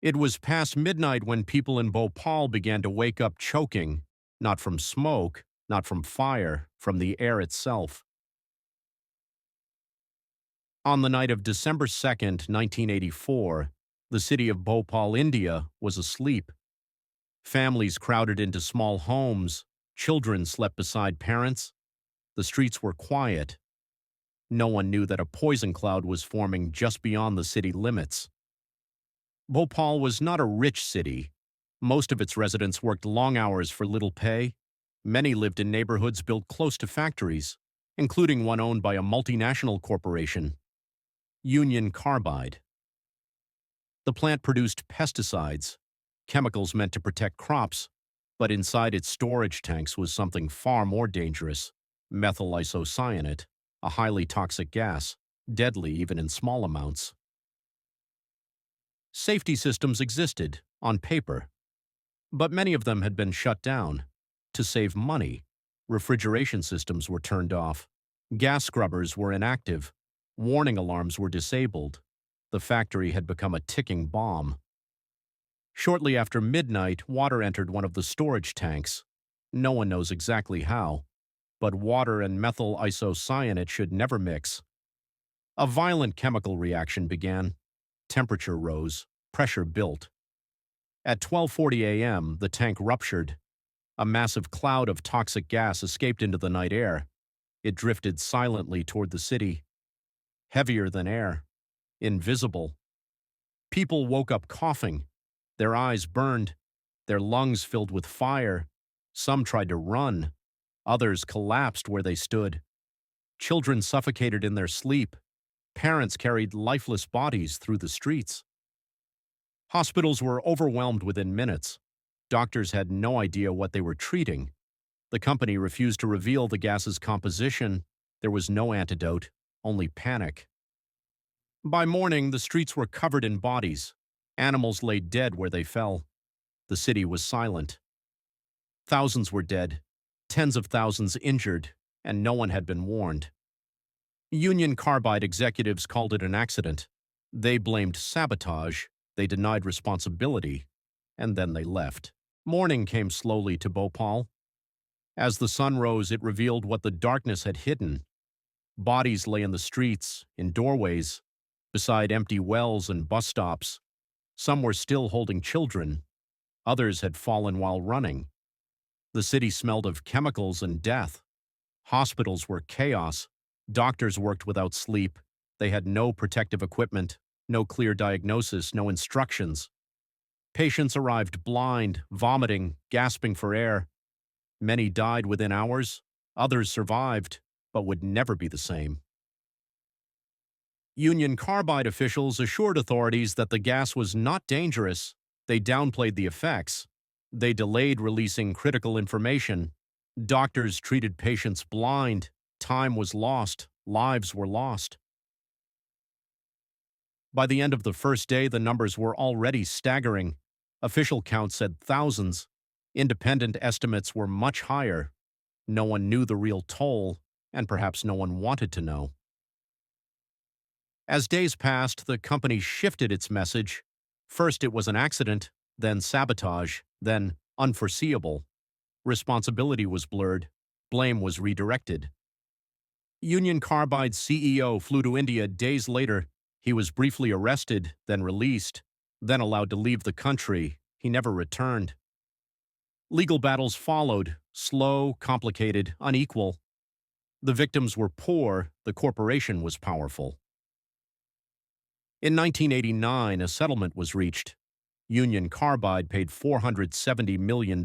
It was past midnight when people in Bhopal began to wake up choking, not from smoke, not from fire, from the air itself. On the night of December 2nd, 1984, the city of Bhopal, India, was asleep. Families crowded into small homes, children slept beside parents, the streets were quiet. No one knew that a poison cloud was forming just beyond the city limits. Bhopal was not a rich city. Most of its residents worked long hours for little pay. Many lived in neighborhoods built close to factories, including one owned by a multinational corporation, Union Carbide. The plant produced pesticides, chemicals meant to protect crops, but inside its storage tanks was something far more dangerous: methyl isocyanate, a highly toxic gas, deadly even in small amounts. Safety systems existed, on paper, but many of them had been shut down. To save money, refrigeration systems were turned off, gas scrubbers were inactive, warning alarms were disabled. The factory had become a ticking bomb. Shortly after midnight, water entered one of the storage tanks. No one knows exactly how, but water and methyl isocyanate should never mix. A violent chemical reaction began. Temperature rose, pressure built. At 12:40 a.m., the tank ruptured. A massive cloud of toxic gas escaped into the night air. It drifted silently toward the city. Heavier than air. Invisible. People woke up coughing. Their eyes burned. Their lungs filled with fire. Some tried to run. Others collapsed where they stood. Children suffocated in their sleep. Parents carried lifeless bodies through the streets. Hospitals were overwhelmed within minutes. Doctors had no idea what they were treating. The company refused to reveal the gas's composition. There was no antidote, only panic. By morning, the streets were covered in bodies. Animals lay dead where they fell. The city was silent. Thousands were dead, tens of thousands injured, and no one had been warned. Union Carbide executives called it an accident. They blamed sabotage, they denied responsibility, and then they left. Morning came slowly to Bhopal. As the sun rose, it revealed what the darkness had hidden. Bodies lay in the streets, in doorways, beside empty wells and bus stops. Some were still holding children. Others had fallen while running. The city smelled of chemicals and death. Hospitals were chaos. Doctors worked without sleep. They had no protective equipment, no clear diagnosis, no instructions. Patients arrived blind, vomiting, gasping for air. Many died within hours. Others survived, but would never be the same. Union Carbide officials assured authorities that the gas was not dangerous. They downplayed the effects. They delayed releasing critical information. Doctors treated patients blind. Time was lost. Lives were lost. By the end of the first day, the numbers were already staggering. Official counts said thousands. Independent estimates were much higher. No one knew the real toll, and perhaps no one wanted to know. As days passed, the company shifted its message. First it was an accident, then sabotage, then unforeseeable. Responsibility was blurred. Blame was redirected. Union Carbide's CEO flew to India days later. He was briefly arrested, then released, then allowed to leave the country. He never returned. Legal battles followed, slow, complicated, unequal. The victims were poor, the corporation was powerful. In 1989, a settlement was reached. Union Carbide paid $470 million.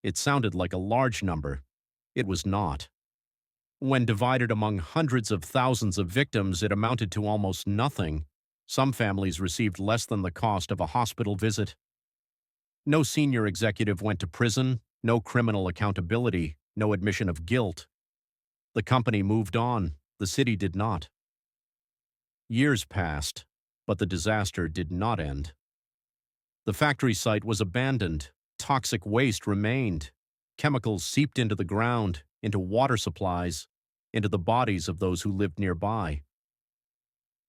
It sounded like a large number. It was not. When divided among hundreds of thousands of victims, it amounted to almost nothing. Some families received less than the cost of a hospital visit. No senior executive went to prison, no criminal accountability, no admission of guilt. The company moved on, the city did not. Years passed, but the disaster did not end. The factory site was abandoned, toxic waste remained, chemicals seeped into the ground, into water supplies, into the bodies of those who lived nearby.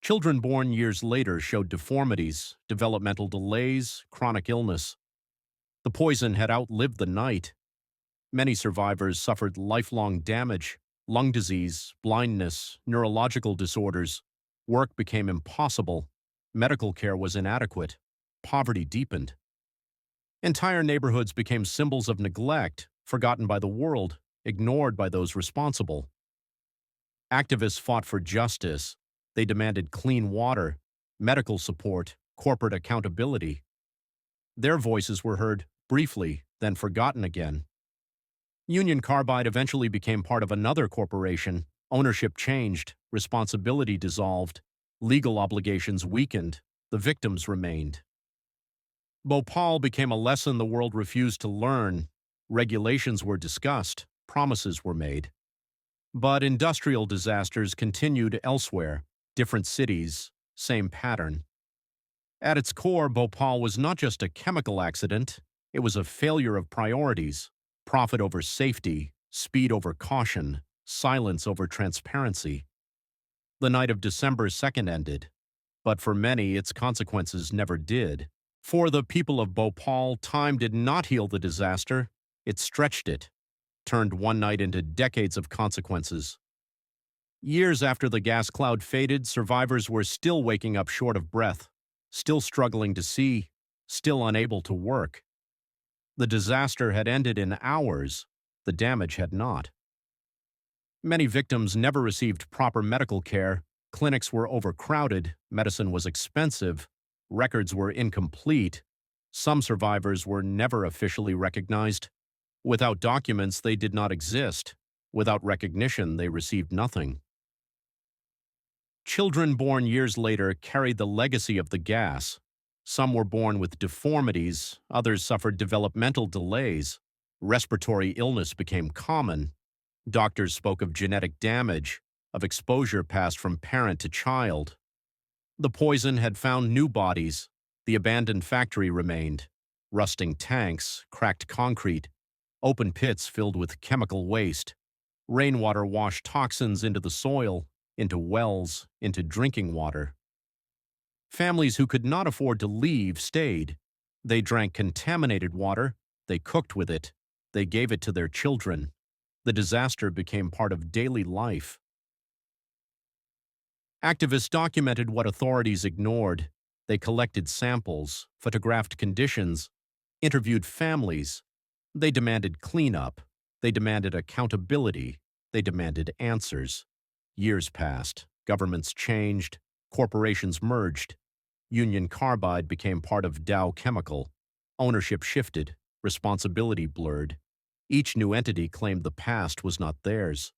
Children born years later showed deformities, developmental delays, chronic illness. The poison had outlived the night. Many survivors suffered lifelong damage, lung disease, blindness, neurological disorders. Work became impossible. Medical care was inadequate. Poverty deepened. Entire neighborhoods became symbols of neglect, forgotten by the world, ignored by those responsible. Activists fought for justice. They demanded clean water, medical support, corporate accountability. Their voices were heard briefly, then forgotten again. Union Carbide eventually became part of another corporation. Ownership changed, responsibility dissolved, legal obligations weakened, the victims remained. Bhopal became a lesson the world refused to learn. Regulations were discussed, promises were made. But industrial disasters continued elsewhere, different cities, same pattern. At its core, Bhopal was not just a chemical accident, it was a failure of priorities, profit over safety, speed over caution, silence over transparency. The night of December 2nd ended, but for many, its consequences never did. For the people of Bhopal, time did not heal the disaster, it stretched it, turned one night into decades of consequences. Years after the gas cloud faded, survivors were still waking up short of breath, still struggling to see, still unable to work. The disaster had ended in hours, the damage had not. Many victims never received proper medical care, clinics were overcrowded, medicine was expensive, records were incomplete. Some survivors were never officially recognized. Without documents, they did not exist. Without recognition, they received nothing. Children born years later carried the legacy of the gas. Some were born with deformities, others suffered developmental delays. Respiratory illness became common. Doctors spoke of genetic damage, of exposure passed from parent to child. The poison had found new bodies. The abandoned factory remained. Rusting tanks, cracked concrete, open pits filled with chemical waste. Rainwater washed toxins into the soil, into wells, into drinking water. Families who could not afford to leave stayed. They drank contaminated water, they cooked with it, they gave it to their children. The disaster became part of daily life. Activists documented what authorities ignored. They collected samples, photographed conditions, interviewed families. They demanded cleanup. They demanded accountability. They demanded answers. Years passed. Governments changed. Corporations merged. Union Carbide became part of Dow Chemical. Ownership shifted. Responsibility blurred. Each new entity claimed the past was not theirs.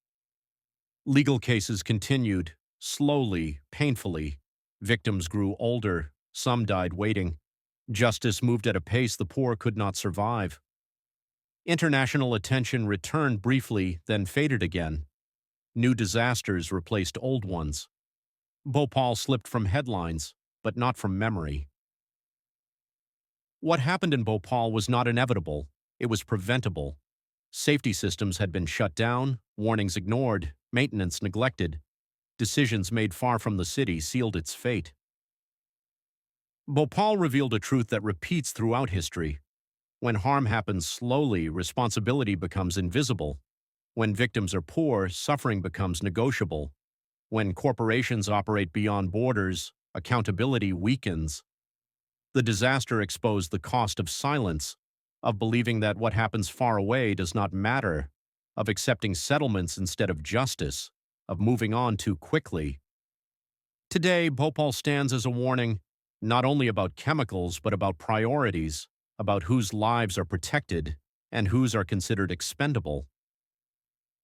Legal cases continued. Slowly, painfully. Victims grew older. Some died waiting. Justice moved at a pace the poor could not survive. International attention returned briefly, then faded again. New disasters replaced old ones. Bhopal slipped from headlines, but not from memory. What happened in Bhopal was not inevitable. It was preventable. Safety systems had been shut down, warnings ignored, maintenance neglected. Decisions made far from the city sealed its fate. Bhopal revealed a truth that repeats throughout history. When harm happens slowly, responsibility becomes invisible. When victims are poor, suffering becomes negotiable. When corporations operate beyond borders, accountability weakens. The disaster exposed the cost of silence, of believing that what happens far away does not matter, of accepting settlements instead of justice, of moving on too quickly. Today, Bhopal stands as a warning, not only about chemicals, but about priorities, about whose lives are protected and whose are considered expendable.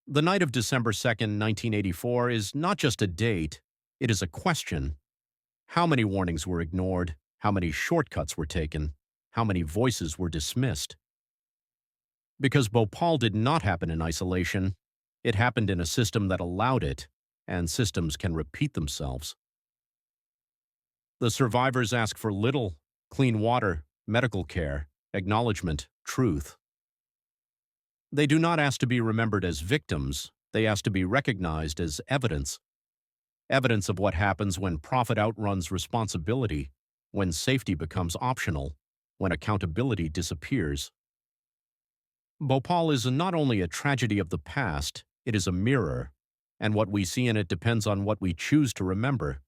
The night of December 2nd, 1984 is not just a date, it is a question. How many warnings were ignored? How many shortcuts were taken? How many voices were dismissed? Because Bhopal did not happen in isolation, it happened in a system that allowed it, and systems can repeat themselves. The survivors ask for little: clean water, medical care, acknowledgement, truth. They do not ask to be remembered as victims, they ask to be recognized as evidence. evidence of what happens when profit outruns responsibility, when safety becomes optional, when accountability disappears. Bhopal is not only a tragedy of the past, it is a mirror, and what we see in it depends on what we choose to remember.